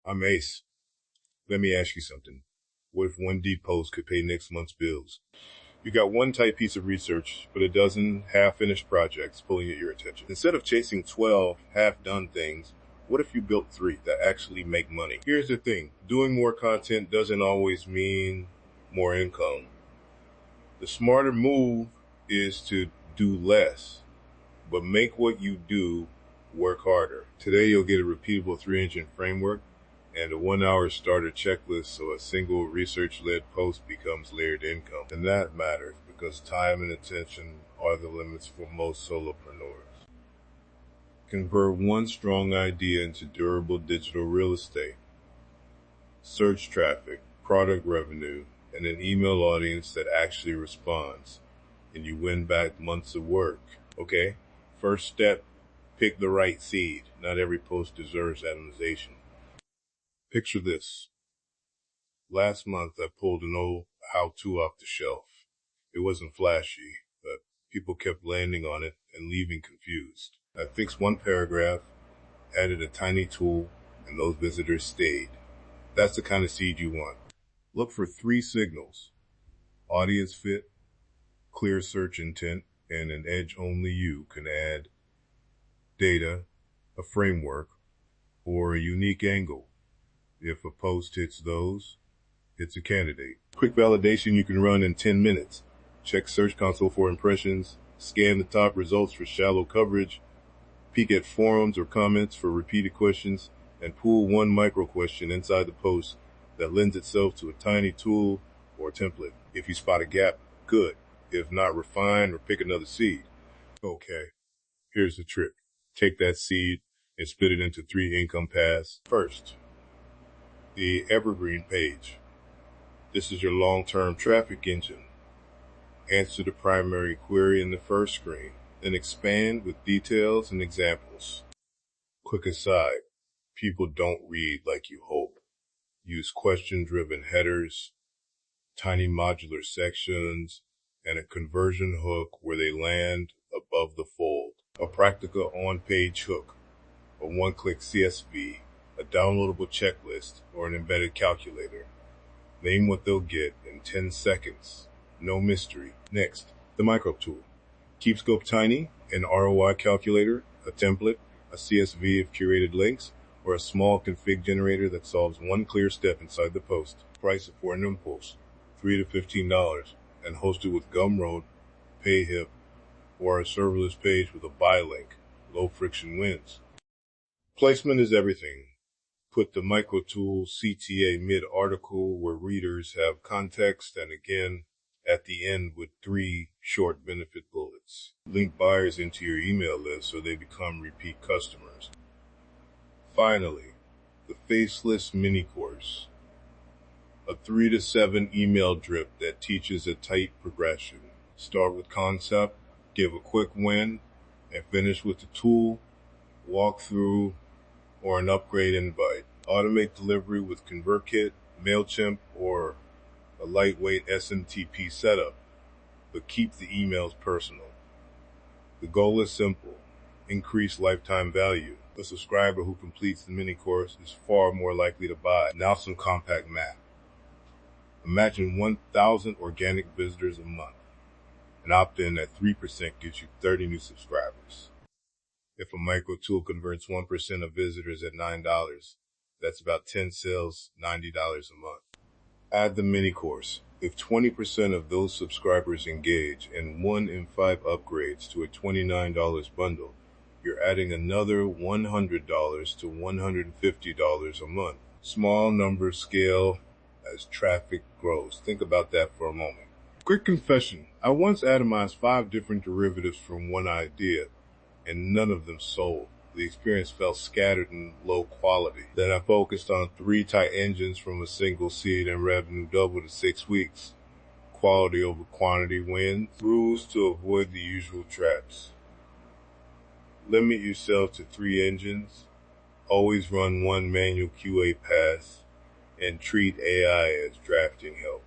I'm Ace. Let me ask you something. What if one deep post could pay next month's bills? You got one tight piece of research, but a dozen half-finished projects pulling at your attention. Instead of chasing 12 half-done things, what if you built 3 that actually make money? Here's the thing. Doing more content doesn't always mean more income. The smarter move is to do less, but make what you do work harder. Today you'll get a repeatable 3-engine framework and a 1-hour starter checklist so a single research-led post becomes layered income. And that matters because time and attention are the limits for most solopreneurs. Convert one strong idea into durable digital real estate, search traffic, product revenue, and an email audience that actually responds, and you win back months of work. Okay? First step, pick the right seed. Not every post deserves atomization. Picture this. Last month I pulled an old how-to off the shelf. It wasn't flashy, but people kept landing on it and leaving confused. I fixed one paragraph, added a tiny tool, and those visitors stayed. That's the kind of seed you want. Look for 3 signals: audience fit, clear search intent, and an edge only you can add: data, a framework, or a unique angle. If a post hits those, it's a candidate. Quick validation you can run in 10 minutes. Check Search Console for impressions, scan the top results for shallow coverage, peek at forums or comments for repeated questions, and pull one micro question inside the post that lends itself to a tiny tool or template. If you spot a gap, good. If not, refine or pick another seed. Okay, here's the trick. Take that seed and split it into 3 income paths. First, the evergreen page. This is your long-term traffic engine. Answer the primary query in the first screen, then expand with details and examples. Quick aside, people don't read like you hope. Use question-driven headers, tiny modular sections, and a conversion hook where they land above the fold. A practical on-page hook, a one-click CSV, a downloadable checklist, or an embedded calculator. Name what they'll get in 10 seconds. No mystery. Next, the micro tool. Keep scope tiny, an ROI calculator, a template, a CSV of curated links, or a small config generator that solves one clear step inside the post. Price it for an impulse, $3 to $15, and host it with Gumroad, PayHip, or a serverless page with a buy link. Low friction wins. Placement is everything. Put the micro tool CTA mid-article where readers have context, and again at the end with 3 short benefit bullets. Link buyers into your email list so they become repeat customers. Finally, the Faceless Mini Course. A 3 to 7 email drip that teaches a tight progression. Start with concept, give a quick win, and finish with the tool, walkthrough, or an upgrade invite. Automate delivery with ConvertKit, MailChimp, or a lightweight SMTP setup, but keep the emails personal. The goal is simple: increase lifetime value. A subscriber who completes the mini course is far more likely to buy. Now some compact math. Imagine 1,000 organic visitors a month. An opt-in at 3% gets you 30 new subscribers. If a micro tool converts 1% of visitors at $9, that's about 10 sales, $90 a month. Add the mini course. If 20% of those subscribers engage and 1 in 5 upgrades to a $29 bundle, you're adding another $100 to $150 a month. Small numbers scale as traffic grows. Think about that for a moment. Quick confession. I once atomized 5 different derivatives from one idea, and none of them sold. The experience felt scattered and low quality. Then I focused on 3 tight engines from a single seed, and revenue doubled in 6 weeks. Quality over quantity wins. Rules to avoid the usual traps. Limit yourself to 3 engines. Always run 1 manual QA pass, and treat AI as drafting help.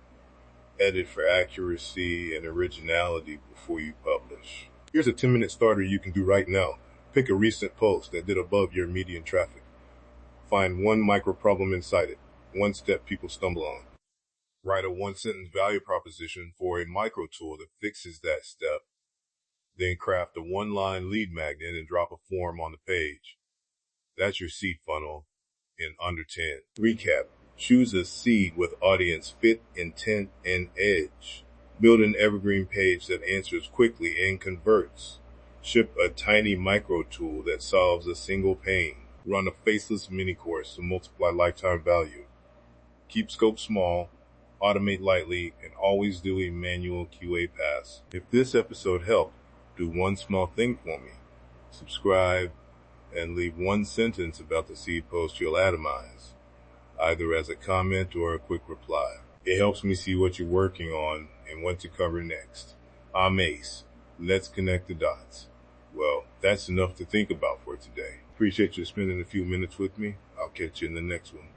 Edit for accuracy and originality before you publish. Here's a 10-minute starter you can do right now. Pick a recent post that did above your median traffic. find one micro problem inside it, one step people stumble on. Write a one-sentence value proposition for a micro tool that fixes that step. Then craft a one-line lead magnet and drop a form on the page. That's your seed funnel in under 10. Recap. Choose a seed with audience fit, intent, and edge. Build an evergreen page that answers quickly and converts. Ship a tiny micro tool that solves a single pain. Run a faceless mini course to multiply lifetime value. Keep scope small, automate lightly, and always do a manual QA pass. If this episode helped, do one small thing for me. Subscribe and leave one sentence about the seed post you'll atomize, either as a comment or a quick reply. It helps me see what you're working on and what to cover next. I'm Ace. Let's connect the dots. Well, that's enough to think about for today. Appreciate you spending a few minutes with me. I'll catch you in the next one.